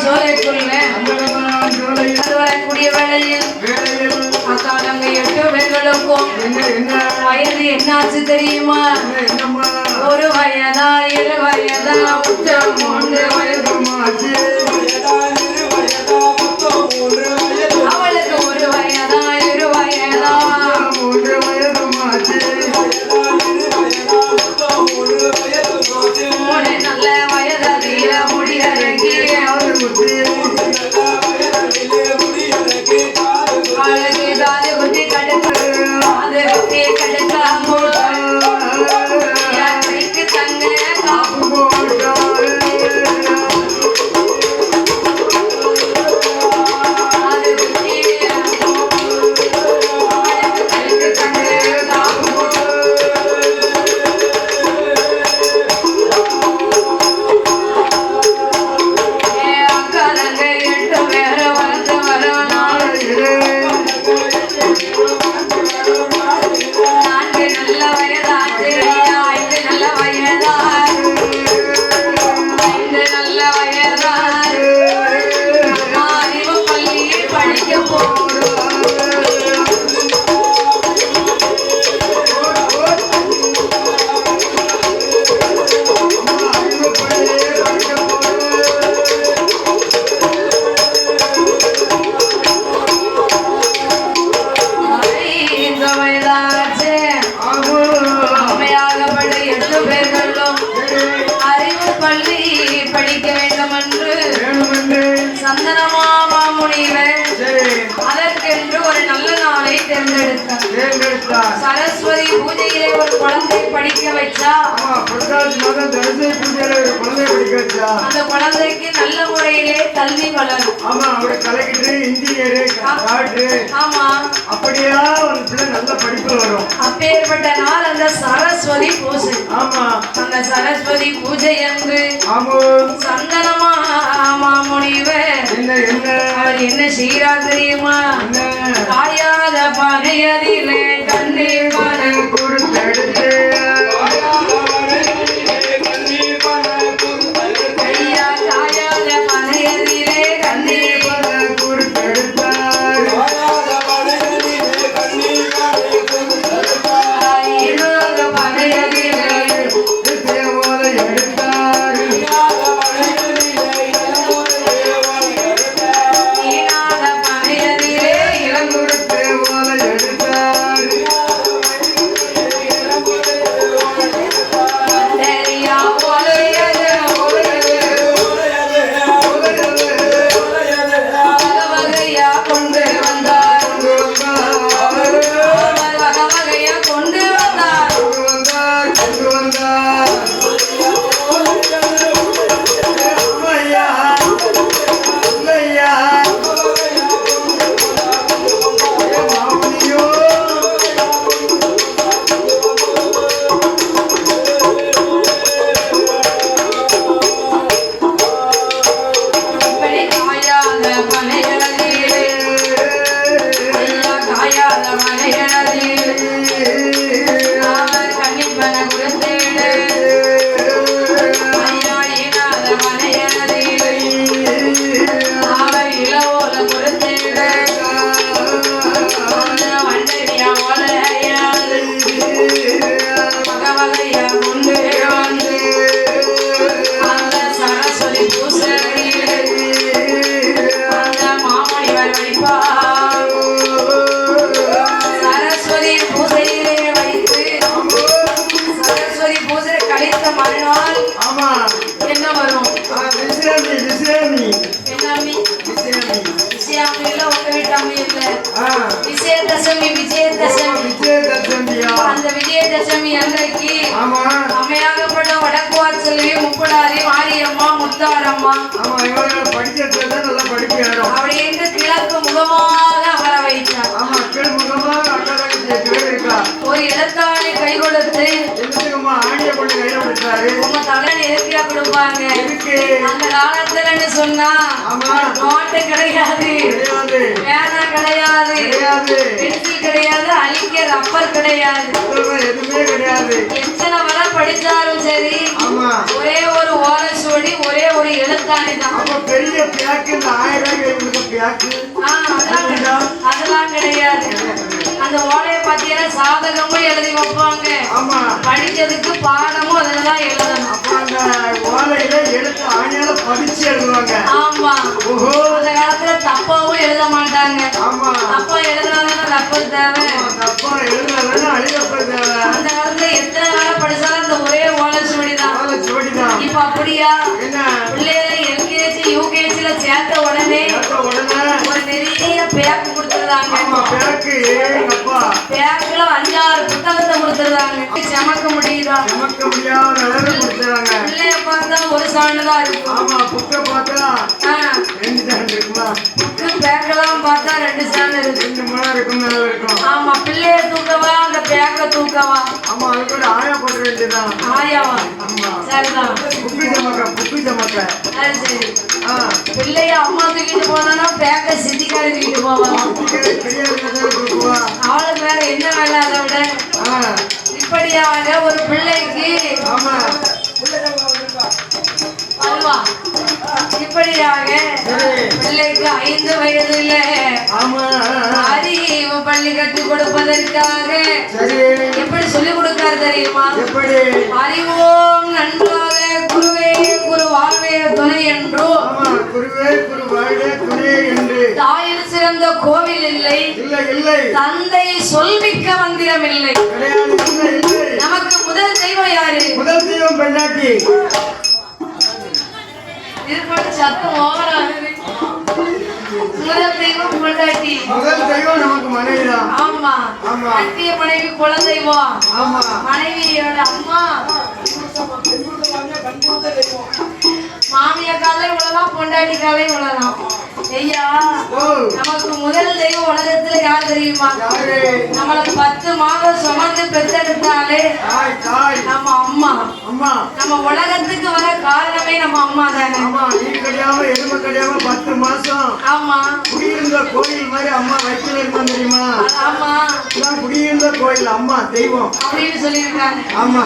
சோலைக்குள்ள வரக்கூடிய வேளையில் அக்கா நாங்க 8 பேர்களுக்கும் வயது என்னாச்சு தெரியுமா? ஒரு வயதா 2 வயதா 3 வயதுமாச்சு. அவளுக்கு 1 வயதா 2 வயதா 3 வயதுமாச்சு. 3 நல்ல வயதில முடியறங்கி அவளுக்கு தாது குத்தி கடுப்பு அது குத்தி கடுக்காமோ கைக்கு தங்க காப்பு போட்டாள். அது குத்தி கைக்கு தங்க காப்பு அக்காலங்க 8 பேர் வந்து வரும் நாள் 4 நல்ல வயதாச்சு 5 நல்ல வயதா 5 நல்ல வயதா அறிவு பள்ளியில் படிக்க போறோம். அறிவு பள்ளி படிக்க வேண்டும் என்று சந்தனமாமா முனிவர் அதற்கென்று ஒரு நல்ல நாளை தேர்ந்தெடுத்தார். சரஸ்வதி பூஜையிலே ஒரு குழந்தை படிக்க வச்சா அந்த குழந்தைக்கு நல்ல முறையிலே கல்வி வளரும். ஆமா அப்படியா ஒரு பிள்ளை நல்ல படிப்பு வரும். அப்பேற்பட்ட நாள் அந்த சரஸ்வதி பூஜை. அந்த சரஸ்வதி பூஜை என்று சந்தனமா முனிவர் அவர் என்ன செய்கிறார் தெரியுமா? காயாத பகையதிலே கண்ணீர் மனம் கொடுத்தெடுத்து காயாத பகையதிலே கண்ணீர் மனம் கொடுத்தெடுத்தார். அந்த விஜயதசமி அன்றைக்கு அம்மையாகப்பட்ட வடக்குவாசலே முப்படாரி மாரியம்மா முத்தாரம்மா அப்படி என்று கிழக்கு முகமாக அமர வைத்தார். ஒரு எழுத்தாணி கை கொடுத்து என்னத்துக்குமா ஆணியை கொண்டு கையில கொடுத்தாரு? உங்க தலை நெருக்கியா கொடுப்பாங்க. எதுக்கு? அந்த காலத்துலன்னு சொன்னா ஆமா. நோட்டு கிடையாது, கிடையாது, பேனா கிடையாது, கிடையாது, பென்சில் கிடையாது, அழிக்க ரப்பர் கிடையாது, எதுவுமே கிடையாது. எத்தனை வரை படிச்சாலும் சரி ஆமா. ஒரே ஒரு ஓலை சுவடி, ஒரே ஒரு எழுத்தாணி தான். அப்ப பெரிய பேக்கு, இந்த 1000 ரூபாய்க்கு பேக்கு அதெல்லாம் கிடையாது. அந்த ஓலையை பார்த்தீங்கன்னா சாதகமும் எழுதி வைப்பாங்க, ஆமா. படிச்சதுக்கு பாடமும் அதுலதான் எழுதணும். அப்ப அந்த ஓலையில எழுத்து ஆணியால பதிச்சு எழுதுவாங்க. ஆமா. ஓஹோ. அந்த காலத்துல தப்பாவும் எழுத மாட்டாங்க. ஆமா. தப்பா எழுதுனாதானே ரப்பர் தேவை. தப்பா எழுதுனா அழிவப்பர் தேவை. அந்த காலத்துல எத்தனை வேலை படிச்சாலும் அந்த ஒரே ஓலை சுவடிதான். ஓலை சுவடிதான். இப்ப அப்படியா? என்ன? பிள்ளைகளை எல்கேஜி யூகேஜில சேர்த்த உடனே ஒரு நிறைய பேக்கு கொடுத்துருந்தாங்க. ஆமா. பேக்கு அப்பா பேக்குல 5-6 புத்தகத்தை கொடுத்துருந்தாங்க. சமக்க முடியுதா? நமக்க முடியாத அளவு கொடுத்துறாங்க. பிள்ளைய பார்த்தா ஒரு சாண்டுதான் இருக்கும். ஆமா. புக்க பார்த்தா 2 சாண்டு இருக்குமா? புக்கு பேக்கெல்லாம் பார்த்தா 2 சாண்டு இருக்கு. 2 மணி இருக்கும், மேல இருக்கும். ஆமா. பிள்ளைய தூக்கவா அந்த பேக்க தூக்கவா? ஆமா. அது கூட ஆயா போட வேண்டியதுதான். ஆயாவா? ஆமா. சரிதான். புக்கு சமக்க, புக்கு சமக்க. சரி சரி. பிள்ளைய அம்மா தூக்கிட்டு போனா பேக்க சித்திக்காரி தூக்கிட்டு போவாங்க. அவளுக்கு வேற என்ன வேலை அதை விட? இப்படியாக ஒரு பிள்ளைக்கு அல்வா, இப்படியாக பிள்ளைக்கு 5 வயதுல அறிவு பள்ளி கற்றுக் கொடுப்பதற்காக எப்படி சொல்லிக் கொடுக்காரு தெரியுமா? அறிவோம் நன்றாக குருவே குரு வாழ்வே துணை என்றோ, தாயில் சிறந்த கோவில் இல்லை, தந்தை சொல்மிக்க மந்திரம் இல்லை. நமக்கு முதல் தெய்வம் யாரு? முதல் தெய்வம் பெண்ணாட்டி. இதுபோல சத்தம் ஓவரா முதல் தெய்வம் பொண்டாட்டி. முதல் தெய்வம் நமக்கு மனைவிதான். ஆமா. கட்டிய மனைவி குலதெய்வம். ஆமா. மனைவியோட அம்மா மாமியா காலை உழலாம், பொண்டாட்டி காலை உழலாம். ஐயா, நமக்கு முதல் தெய்வம் உலகத்துல யார் தெரியுமா? நம்மள 10 மாதம் சுமந்து பெற்றெடுத்தாலே நம்ம அம்மா. நம்ம உலகத்துக்கு வர காரணமே நம்ம அம்மா தானே. எதுவும் கிடையாம 10 மாசம். ஆமா. குடியிருந்த கோயில் மாதிரி அம்மா வயிற்றுல இருக்கும் தெரியுமா? ஆமா. குடியிருந்த கோயில் அம்மா தெய்வம் அப்படின்னு சொல்லியிருக்காங்க. ஆமா.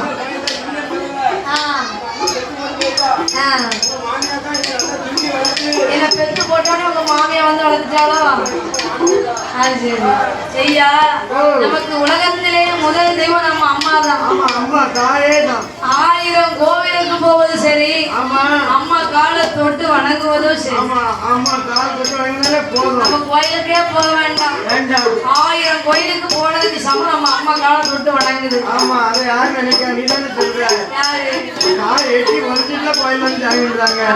என்ன பெத்து போட்டோன்னு உங்க மாமியா வந்து வளர்த்துட்டாளோ? அது சரி. ஐயா, நமக்கு உலகத்திலே முதல் தெய்வம் நம்ம அம்மா தான். அம்மா தாயே தான். 1000 கோவிலுக்கு போவது சரி, அம்மா காலை தொட்டு வணங்குவதும் சரி. நம்ம கோயிலுக்கே போக வேண்டாம். 1000 கோயிலுக்கு போனதுக்கு சமம் நம்ம அம்மா காலை தொட்டு வணங்குது.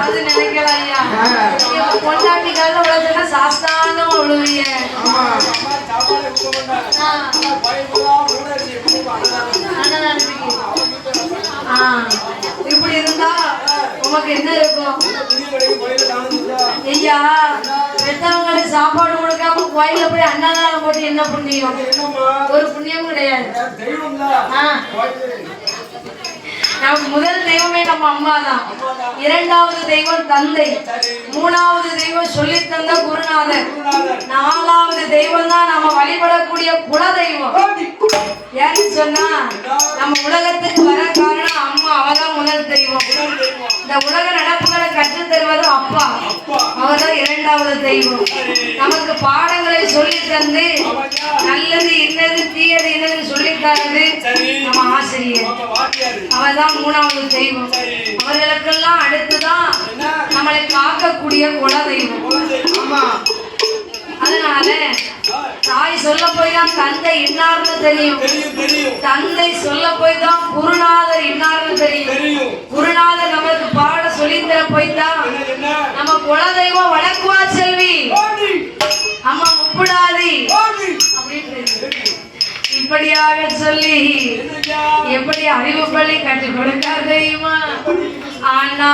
அது நினைக்கல ஐயா. பொண்டாட்டி கால உலகத்துல சாஸ்தாங்கமா விழுவீங்க. இப்படி இருந்தா உனக்கு என்ன இருக்கும்? ஐயா, பெற்றவங்களுக்கு சாப்பாடு கொடுக்காம கோயில போய் அன்னதானம் போட்டு என்ன புண்ணியம்? ஒரு புண்ணியம் கிடையாது. நமக்கு முதல் தெய்வமே நம்ம அம்மா தான். 2வது தெய்வம் தந்தை, 3வது தெய்வம் சொல்லி தந்த குருநாதர், 4வது தெய்வம் தான் நம்ம வழிபடக்கூடிய குல தெய்வம். ஏன்னு சொன்னா நம்ம உலகத்துக்கு வர காரணம் அம்மா. அவதான் முதல் தெய்வம். இந்த உலக நடப்புகளை கற்றுத் தருவது அப்பா. அவர்தான் 2வது தெய்வம். நமக்கு பாடங்களை சொல்லி தந்து நல்லது இன்னது தீயது இன்னது சொல்லி தரது நம்ம ஆசிரியர். அவர்தான் 3வது தெய்வம். அவர்களுக்கெல்லாம் அடுத்துதான் நம்மளை காக்கக்கூடிய குல தெய்வம். அதனால தாய் சொல்ல போய் தான் தந்தை இன்னார்னு தெரியும். தந்தை சொல்ல போய் தான் குருநாதர் இன்னார்னு தெரியும். குருநாதர் நம்மளுக்கு பாட சொல்லித்தர போய் தான் நம்ம குலதெய்வம் வணங்குவா செல்வி, அம்மா முப்புடாதி அப்படின்னு இப்படியாக சொல்லி எப்படி அறிவு பள்ளி கற்றுக் கொடுக்க தெரியுமா? ஆனா